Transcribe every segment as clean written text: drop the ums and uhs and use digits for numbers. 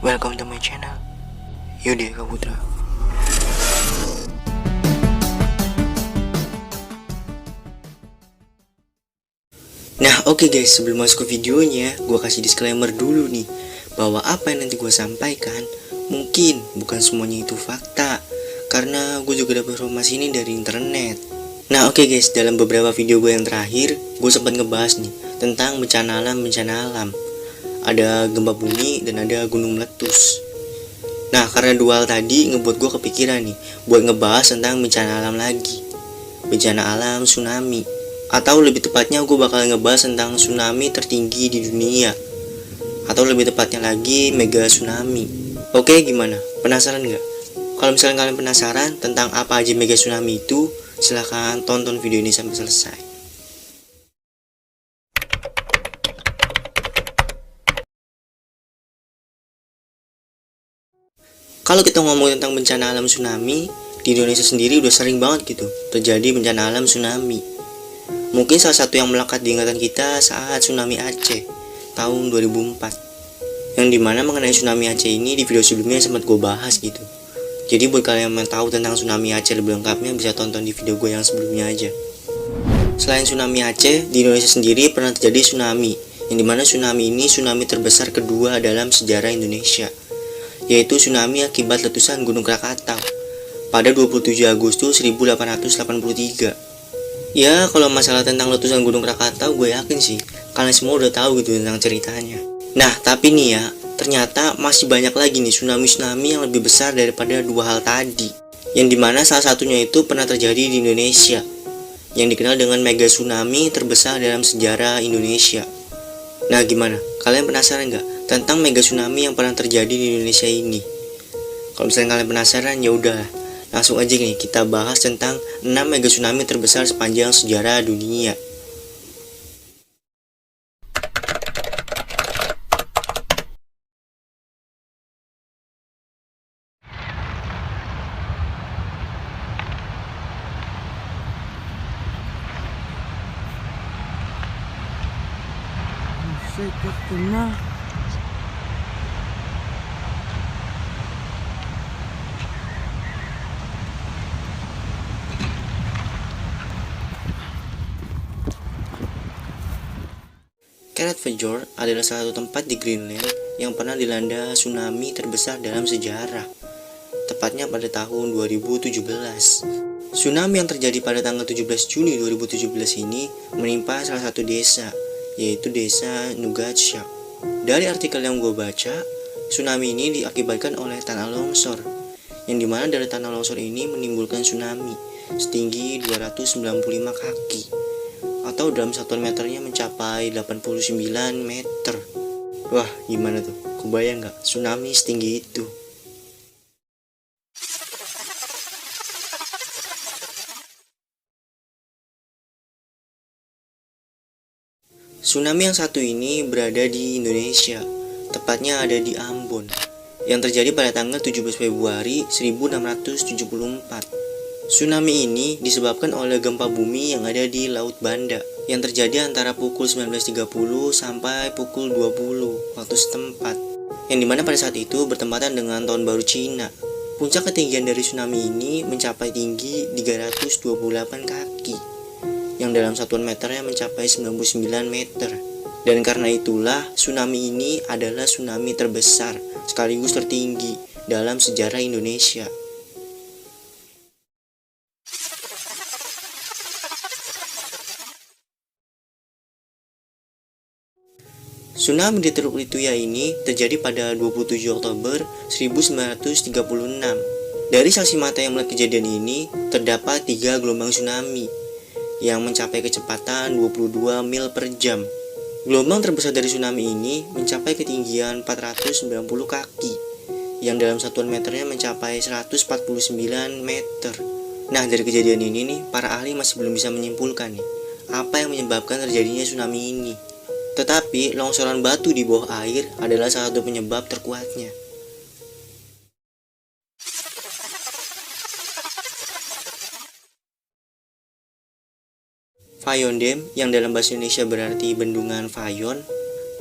Welcome to my channel, Yudi Kaputra. Nah oke guys, sebelum masuk ke videonya, gue kasih disclaimer dulu nih, bahwa apa yang nanti gue sampaikan mungkin bukan semuanya itu fakta, karena gue juga dapat informasi ini dari internet. Nah oke guys, dalam beberapa video gue yang terakhir, gue sempat ngebahas nih tentang bencana alam. Ada gempa bumi dan ada gunung meletus. Nah karena dua hal tadi ngebuat gue kepikiran nih buat ngebahas tentang bencana alam lagi. Bencana alam tsunami, atau lebih tepatnya gue bakal ngebahas tentang tsunami tertinggi di dunia, atau lebih tepatnya lagi mega tsunami. Oke, gimana? Penasaran nggak? Kalau misalnya kalian penasaran tentang apa aja mega tsunami itu, silahkan tonton video ini sampai selesai. Kalau kita ngomong tentang bencana alam tsunami, di Indonesia sendiri udah sering banget gitu terjadi bencana alam tsunami. Mungkin salah satu yang melekat di ingatan kita saat tsunami Aceh tahun 2004. Yang dimana mengenai tsunami Aceh ini di video sebelumnya sempat gue bahas gitu. Jadi buat kalian yang tahu tentang tsunami Aceh lebih lengkapnya bisa tonton di video gue yang sebelumnya aja. Selain tsunami Aceh, di Indonesia sendiri pernah terjadi tsunami, yang dimana tsunami ini tsunami terbesar kedua dalam sejarah Indonesia, yaitu tsunami akibat letusan Gunung Krakatau pada 27 Agustus 1883. Ya, kalau masalah tentang letusan Gunung Krakatau gue yakin sih kalian semua udah tahu gitu tentang ceritanya. Nah, tapi nih ya, ternyata masih banyak lagi nih tsunami-tsunami yang lebih besar daripada dua hal tadi. Yang dimana salah satunya itu pernah terjadi di Indonesia, yang dikenal dengan mega tsunami terbesar dalam sejarah Indonesia. Nah, gimana? Kalian penasaran nggak tentang mega tsunami yang pernah terjadi di Indonesia ini? Kalau misalnya kalian penasaran, ya udah, langsung aja nih kita bahas tentang 6 mega tsunami terbesar sepanjang sejarah dunia. Saya kenal. Kenneth Fjord adalah salah satu tempat di Greenland yang pernah dilanda tsunami terbesar dalam sejarah, tepatnya pada tahun 2017. Tsunami yang terjadi pada tanggal 17 Juni 2017 ini menimpa salah satu desa, yaitu desa Nugatshak. Dari artikel yang gue baca, tsunami ini diakibatkan oleh tanah longsor, yang dimana dari tanah longsor ini menimbulkan tsunami setinggi 295 kaki, atau dalam satuan meternya mencapai 89 meter. Wah, gimana tuh? Kebayang nggak tsunami setinggi itu? Tsunami yang satu ini berada di Indonesia, tepatnya ada di Ambon, yang terjadi pada tanggal 17 Februari 1674. Tsunami ini disebabkan oleh gempa bumi yang ada di Laut Banda yang terjadi antara pukul 19.30 sampai pukul 20 waktu setempat, yang dimana pada saat itu bertempatan dengan Tahun Baru Cina. Puncak ketinggian dari tsunami ini mencapai tinggi 328 kaki, yang dalam satuan meternya mencapai 99 meter. Dan karena itulah tsunami ini adalah tsunami terbesar sekaligus tertinggi dalam sejarah Indonesia. Tsunami di Teluk Lituya ini terjadi pada 27 Oktober 1936. Dari saksi mata yang melihat kejadian ini, terdapat 3 gelombang tsunami yang mencapai kecepatan 22 mil per jam. Gelombang terbesar dari tsunami ini mencapai ketinggian 490 kaki, yang dalam satuan meternya mencapai 149 meter. Nah, dari kejadian ini nih, para ahli masih belum bisa menyimpulkan nih, apa yang menyebabkan terjadinya tsunami ini. Tetapi longsoran batu di bawah air adalah salah satu penyebab terkuatnya. Fayon Dam, yang dalam bahasa Indonesia berarti bendungan Fayon,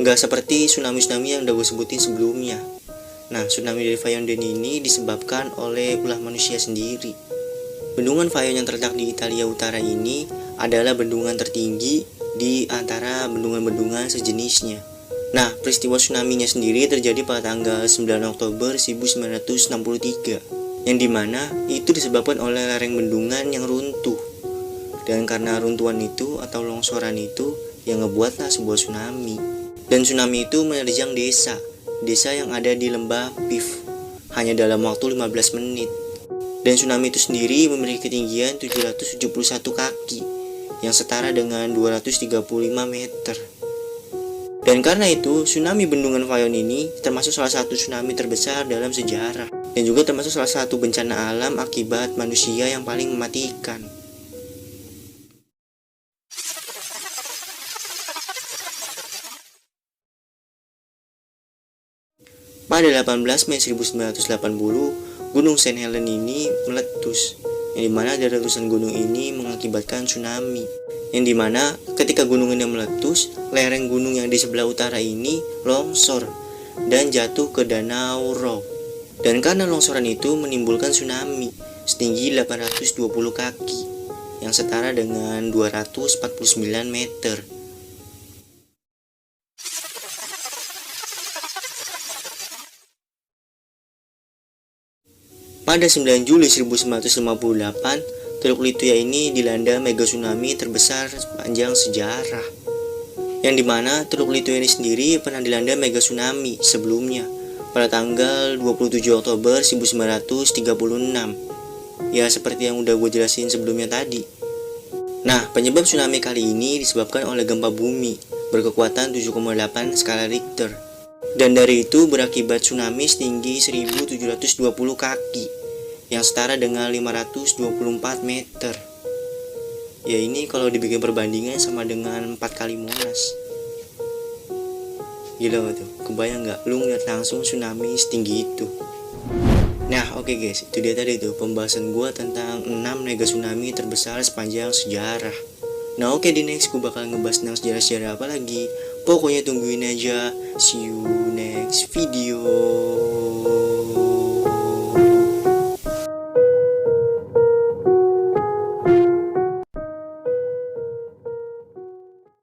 nggak seperti tsunami-tsunami yang udah gue sebutin sebelumnya. Nah, tsunami dari Fayondent ini disebabkan oleh ulah manusia sendiri. Bendungan Fayon yang terletak di Italia Utara ini adalah bendungan tertinggi di antara bendungan-bendungan sejenisnya. Nah, peristiwa tsunami-nya sendiri terjadi pada tanggal 9 Oktober 1963, yang dimana itu disebabkan oleh lereng bendungan yang runtuh. Dan karena runtuhan itu atau longsoran itu yang ngebuatlah sebuah tsunami. Dan tsunami itu menerjang desa yang ada di lembah Pif hanya dalam waktu 15 menit. Dan tsunami itu sendiri memiliki ketinggian 771 kaki yang setara dengan 235 meter. Dan karena itu, tsunami bendungan Fayon ini termasuk salah satu tsunami terbesar dalam sejarah dan juga termasuk salah satu bencana alam akibat manusia yang paling mematikan. Pada 18 Mei 1980, Gunung St. Helens ini meletus, yang dimana dari letusan gunung ini mengakibatkan tsunami, yang dimana ketika gunung ini meletus, lereng gunung yang di sebelah utara ini longsor dan jatuh ke Danau Roh. Dan karena longsoran itu menimbulkan tsunami setinggi 820 kaki, yang setara dengan 249 meter. Pada 9 Juli 1958, Teluk Lituya ini dilanda mega tsunami terbesar sepanjang sejarah. Yang dimana Teluk Lituya ini sendiri pernah dilanda mega tsunami sebelumnya pada tanggal 27 Oktober 1936. Ya seperti yang udah gue jelasin sebelumnya tadi. Nah, penyebab tsunami kali ini disebabkan oleh gempa bumi berkekuatan 7,8 skala Richter. Dan dari itu berakibat tsunami setinggi 1720 kaki yang setara dengan 524 meter. Ya ini kalau dibikin perbandingan sama dengan 4 kali Monas. Gila gak tuh? Kebayang gak lu ngeliat langsung tsunami setinggi itu? Nah oke guys, itu dia tadi tuh pembahasan gue tentang 6 mega tsunami terbesar sepanjang sejarah. Nah oke, di next gue bakal ngebahas tentang sejarah-sejarah apa lagi. Pokoknya tungguin aja. See you next video.